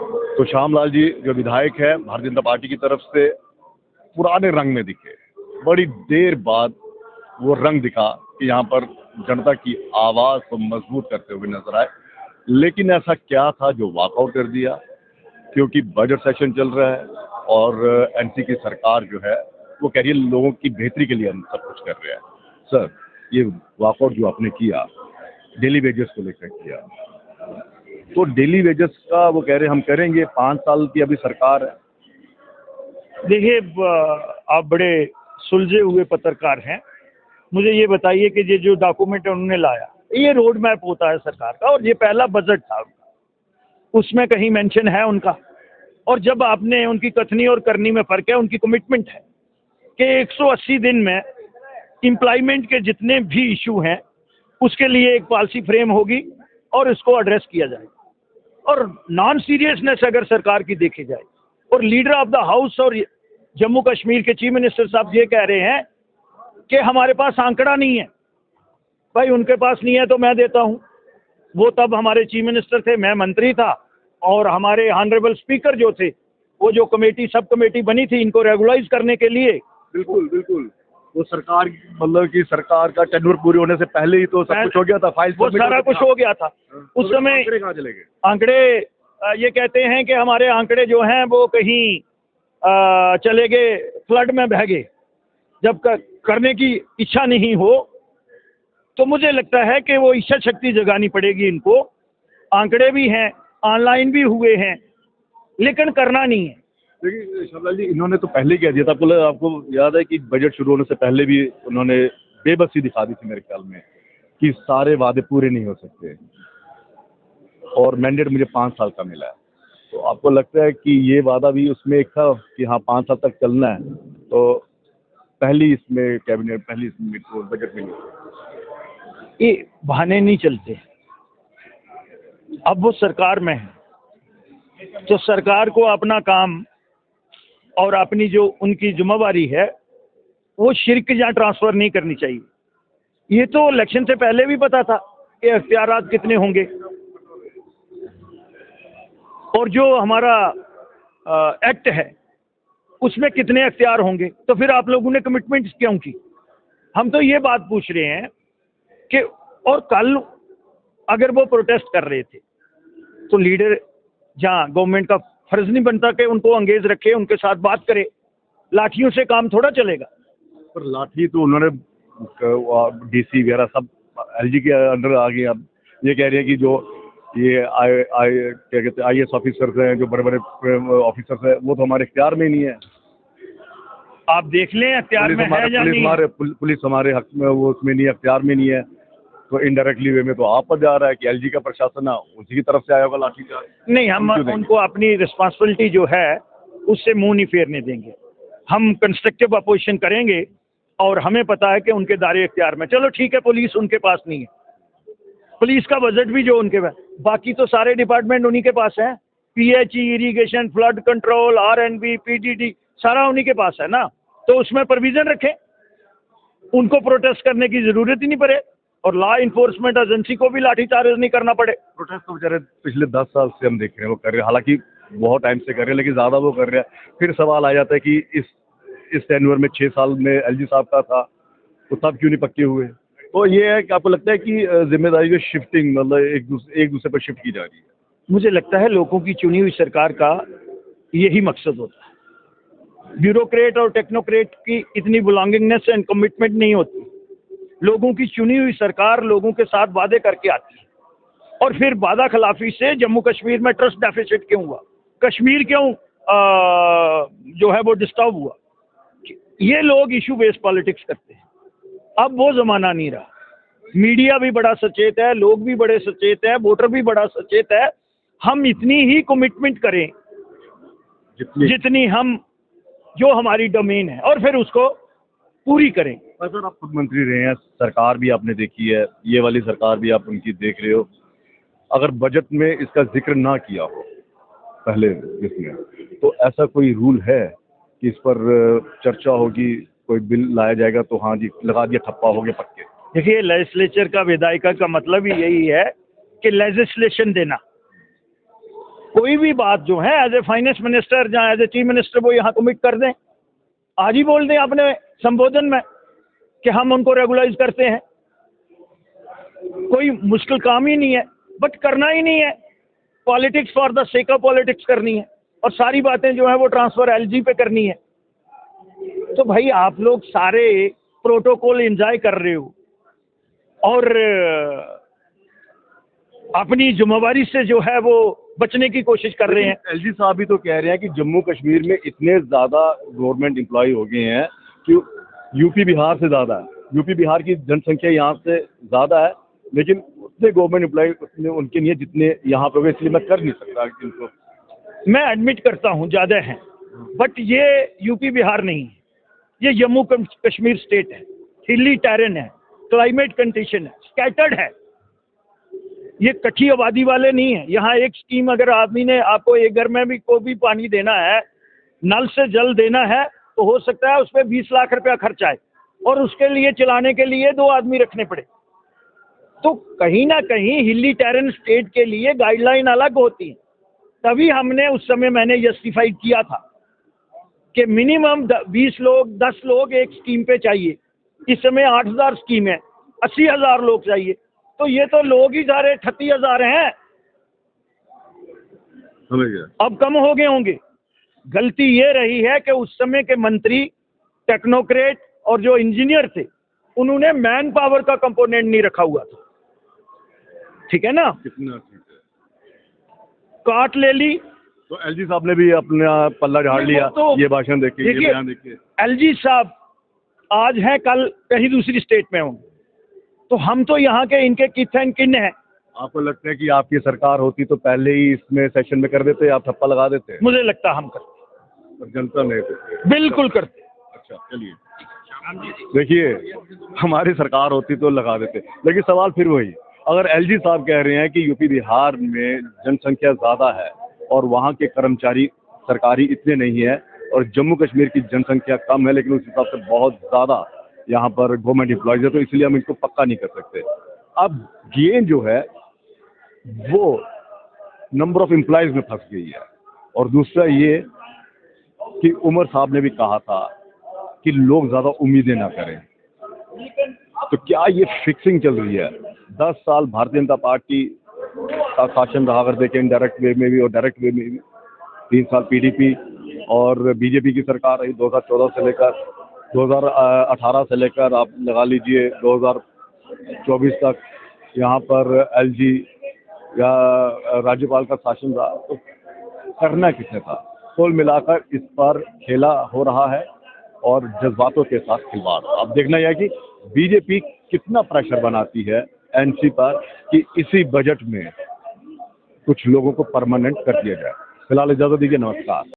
तो श्यामलाल जी जो विधायक है भारतीय जनता पार्टी की तरफ से पुराने रंग में दिखे, बड़ी देर बाद वो रंग दिखा कि यहाँ पर जनता की आवाज़ को मजबूत करते हुए नजर आए। लेकिन ऐसा क्या था जो वॉकआउट कर दिया? क्योंकि बजट सेशन चल रहा है और एनसी की सरकार जो है वो कह रही है लोगों की बेहतरी के लिए हम सब कुछ कर रहे हैं। सर, ये वॉकआउट जो आपने किया डेली वेजेस को लेकर किया, तो डेली वेजेस का वो कह रहे हैं हम करेंगे, 5 साल की अभी सरकार है। देखिए, आप बड़े सुलझे हुए पत्रकार हैं। मुझे ये बताइए कि ये जो डॉक्यूमेंट उन्होंने लाया, ये रोड मैप होता है सरकार का, और ये पहला बजट था उनका, उसमें कहीं मेंशन है उनका? और जब आपने उनकी कथनी और करनी में फर्क है, उनकी कमिटमेंट है कि 180 दिन में एम्प्लॉयमेंट के जितने भी इशू हैं उसके लिए एक पॉलिसी फ्रेम होगी और इसको एड्रेस किया जाएगा। और नॉन सीरियसनेस अगर सरकार की देखी जाए, और लीडर ऑफ द हाउस और जम्मू कश्मीर के चीफ मिनिस्टर साहब ये कह रहे हैं कि हमारे पास आंकड़ा नहीं है। भाई, उनके पास नहीं है तो मैं देता हूं। वो तब हमारे चीफ मिनिस्टर थे, मैं मंत्री था, और हमारे ऑनरेबल स्पीकर जो थे, वो जो कमेटी सब कमेटी बनी थी इनको रेगुलाइज करने के लिए। बिल्कुल बिल्कुल, वो सरकार मतलब कि सरकार का टेन्योर पूरे होने से पहले ही तो सब कुछ हो गया था, फाइल वो सारा कुछ हो गया था। उस समय आंकड़े कहाँ चले गए? आंकड़े ये कहते हैं कि हमारे आंकड़े जो हैं वो कहीं चले गए, फ्लड में बह गए। जब करने की इच्छा नहीं हो तो मुझे लगता है कि वो इच्छा शक्ति जगानी पड़ेगी इनको। आंकड़े भी हैं, ऑनलाइन भी हुए हैं, लेकिन करना नहीं है। देखिए श्यामलाल जी, इन्होंने तो पहले ही कह दिया था, आपको याद है कि बजट शुरू होने से पहले भी उन्होंने बेबसी दिखा दी थी मेरे ख्याल में कि सारे वादे पूरे नहीं हो सकते, और मैंडेट मुझे 5 साल का मिला है। तो आपको लगता है कि ये वादा भी उसमें एक था कि हाँ 5 साल तक चलना है? तो पहली इसमें कैबिनेट, पहली इसमें बजट में ये बहाने नहीं चलते। अब वो सरकार में है तो सरकार को अपना काम और अपनी जो उनकी जिम्मेवारी है वो शिरक या ट्रांसफर नहीं करनी चाहिए। ये तो इलेक्शन से पहले भी पता था कि अख्तियारात कितने होंगे, और जो हमारा एक्ट है उसमें कितने अख्तियार होंगे। तो फिर आप लोगों ने कमिटमेंट क्यों की? हम तो ये बात पूछ रहे हैं कि, और कल अगर वो प्रोटेस्ट कर रहे थे तो लीडर जहाँ गवर्नमेंट का फर्ज नहीं बनता कि उनको अंगेज रखे, उनके साथ बात करे? लाठियों से काम थोड़ा चलेगा। पर लाठी तो उन्होंने डीसी वगैरह सब एलजी के अंडर आ गए। अब ये कह रहे हैं कि जो ये क्या कहते हैं IAS ऑफिसर्स हैं, जो बड़े बड़े ऑफिसर्स हैं, वो तो हमारे इख्तियार में ही नहीं है। आप देख लें अख्तियार में है या नहीं। पुलिस हमारे हक में, वो उसमें नहीं, अख्तियार में नहीं है। तो इनडायरेक्टली वे में तो आप पर जा रहा है कि एलजी का प्रशासन है, उसी की तरफ से आया होगा लाठीचार्ज। नहीं, हम उनको अपनी रिस्पॉन्सिबिलिटी जो है उससे मुंह नहीं फेरने देंगे। हम कंस्ट्रक्टिव अपोजिशन करेंगे, और हमें पता है कि उनके दायरे इख्तियार में। चलो ठीक है, पुलिस उनके पास नहीं है, पुलिस का बजट भी जो उनके पास, बाकी तो सारे डिपार्टमेंट उन्हीं के पास है। PHE, irrigation, flood control, RNB, PDD, सारा उन्हीं के पास है ना। तो उसमें प्रोविजन रखें, उनको प्रोटेस्ट करने की जरूरत ही नहीं पड़े, और लॉ इन्फोर्समेंट एजेंसी को भी लाठीचार्ज नहीं करना पड़े। प्रोटेस्ट तो बेचारे पिछले 10 साल से हम देख रहे हैं वो कर रहे हैं, हालांकि बहुत टाइम से कर रहे हैं, लेकिन ज़्यादा वो कर रहे हैं। फिर सवाल आ जाता है कि इस टेन्योर में 6 साल में एलजी साहब का था, तो तब क्यों नहीं पक्के हुए? तो ये है कि आपको लगता है कि जिम्मेदारी की शिफ्टिंग, मतलब एक दूसरे पर शिफ्ट की जा रही है? मुझे लगता है लोगों की चुनी हुई सरकार का यही मकसद होता है। ब्यूरोक्रेट और टेक्नोक्रेट की इतनी बिलोंगिंगनेस एंड कमिटमेंट नहीं होती। लोगों की चुनी हुई सरकार लोगों के साथ वादे करके आती है, और फिर वादा खिलाफी से जम्मू कश्मीर में ट्रस्ट डेफिसिट क्यों हुआ, कश्मीर क्यों जो है वो डिस्टर्ब हुआ, ये लोग इशू बेस्ड पॉलिटिक्स करते हैं। अब वो जमाना नहीं रहा। मीडिया भी बड़ा सचेत है, लोग भी बड़े सचेत है, वोटर भी बड़ा सचेत है। हम इतनी ही कमिटमेंट करें जितनी हम, जो हमारी डोमेन है, और फिर उसको पूरी करें। सर, आप खुद मंत्री रहे हैं, सरकार भी आपने देखी है, ये वाली सरकार भी आप उनकी देख रहे हो। अगर बजट में इसका जिक्र ना किया हो पहले इसमें, तो ऐसा कोई रूल है कि इस पर चर्चा होगी, कोई बिल लाया जाएगा तो हाँ जी लगा दिया, ठप्पा हो गया पक्के? देखिए, लेजिस्लेचर का, विधायिका का मतलब ही यही है कि लेजिस्लेशन देना। कोई भी बात जो है एज ए फाइनेंस मिनिस्टर या एज ए चीफ मिनिस्टर वो यहाँ कमिट कर दें, आज ही बोल दें अपने संबोधन में कि हम उनको रेगुलाइज करते हैं। कोई मुश्किल काम ही नहीं है, बट करना ही नहीं है। Politics for the sake of politics करनी है और सारी बातें जो है वो ट्रांसफर एलजी पे करनी है। तो भाई आप लोग सारे प्रोटोकॉल एंजॉय कर रहे हो और अपनी जिम्मेवारी से जो है वो बचने की कोशिश कर रहे हैं। एलजी साहब भी तो कह रहे हैं कि जम्मू कश्मीर में इतने ज़्यादा गवर्नमेंट एम्प्लॉय हो गए हैं कि यूपी बिहार से ज़्यादा है। यूपी बिहार की जनसंख्या यहाँ से ज़्यादा है, लेकिन उतने गवर्नमेंट एम्प्लॉय उनके नहीं है जितने यहाँ पर, इसलिए मैं कर नहीं सकता इनको। मैं एडमिट करता हूँ ज़्यादा है, बट ये यूपी बिहार नहीं है, ये जम्मू कश्मीर स्टेट है। हिली टेरेन है, क्लाइमेट कंडीशन है, स्कैटर्ड है, ये कच्ची आबादी वाले नहीं है। यहाँ एक स्कीम अगर आदमी ने आपको एक घर में भी कोई भी पानी देना है, नल से जल देना है, तो हो सकता है उस पर 20 लाख रुपया खर्च आए और उसके लिए चलाने के लिए 2 आदमी रखने पड़े। तो कहीं ना कहीं हिली टेरेन स्टेट के लिए गाइडलाइन अलग होती है। तभी हमने उस समय मैंने जस्टिफाइड किया था कि मिनिमम 20 लोग 10 लोग एक स्कीम पे चाहिए। इस समय 8,000 स्कीम है, 80,000 लोग चाहिए, तो ये तो लोग ही सारे 38,000 हैं। अब कम हो गए होंगे। गलती ये रही है कि उस समय के मंत्री, टेक्नोक्रेट और जो इंजीनियर थे, उन्होंने मैन पावर का कंपोनेंट नहीं रखा हुआ था। ठीक है ना, कितना ठीक है, काट ले ली। तो एलजी साहब ने भी अपना पल्ला झाड़ लिया। तो ये भाषण देखिए, ये बयान देखिए। एलजी साहब आज हैं, कल कहीं दूसरी स्टेट में होंगे, तो हम तो यहाँ के इनके किथ एंड किन हैं। आपको लगता है कि आपकी सरकार होती तो पहले ही इसमें सेशन में कर देते, आप थप्पा लगा देते? मुझे लगता हम करते, पर जनता नहीं देती। बिल्कुल करते। अच्छा चलिए, देखिए हमारी सरकार होती तो लगा देते, लेकिन सवाल फिर वही, अगर एलजी साहब कह रहे हैं कि यूपी बिहार में जनसंख्या ज़्यादा है और वहाँ के कर्मचारी सरकारी इतने नहीं है और जम्मू कश्मीर की जनसंख्या कम है, लेकिन उस हिसाब से बहुत ज़्यादा यहाँ पर गवर्नमेंट एम्प्लॉयज़ है, तो इसलिए हम इसको पक्का नहीं कर सकते। अब गेम जो है वो नंबर ऑफ एम्प्लॉयज़ में फंस गई है। और दूसरा ये कि उमर साहब ने भी कहा था कि लोग ज़्यादा उम्मीदें ना करें, तो क्या ये फिक्सिंग चल रही है? 10 साल भारतीय जनता पार्टी का शासन रहा, अगर देखें इनडायरेक्ट वे में भी और डायरेक्ट वे में भी। 3 साल पीडीपी और बीजेपी की सरकार रही, 2014 से लेकर 2018 से लेकर आप लगा लीजिए 2024 तक यहाँ पर एलजी या राज्यपाल का शासन रहा। तो करना किसने था? कुल मिलाकर इस पर खेला हो रहा है और जज्बातों के साथ खिलवाड़। अब देखना यह है कि बीजेपी कितना प्रेशर बनाती है एनसी पर कि इसी बजट में कुछ लोगों को परमानेंट कर दिया जाए। फिलहाल इजाजत दीजिए, नमस्कार।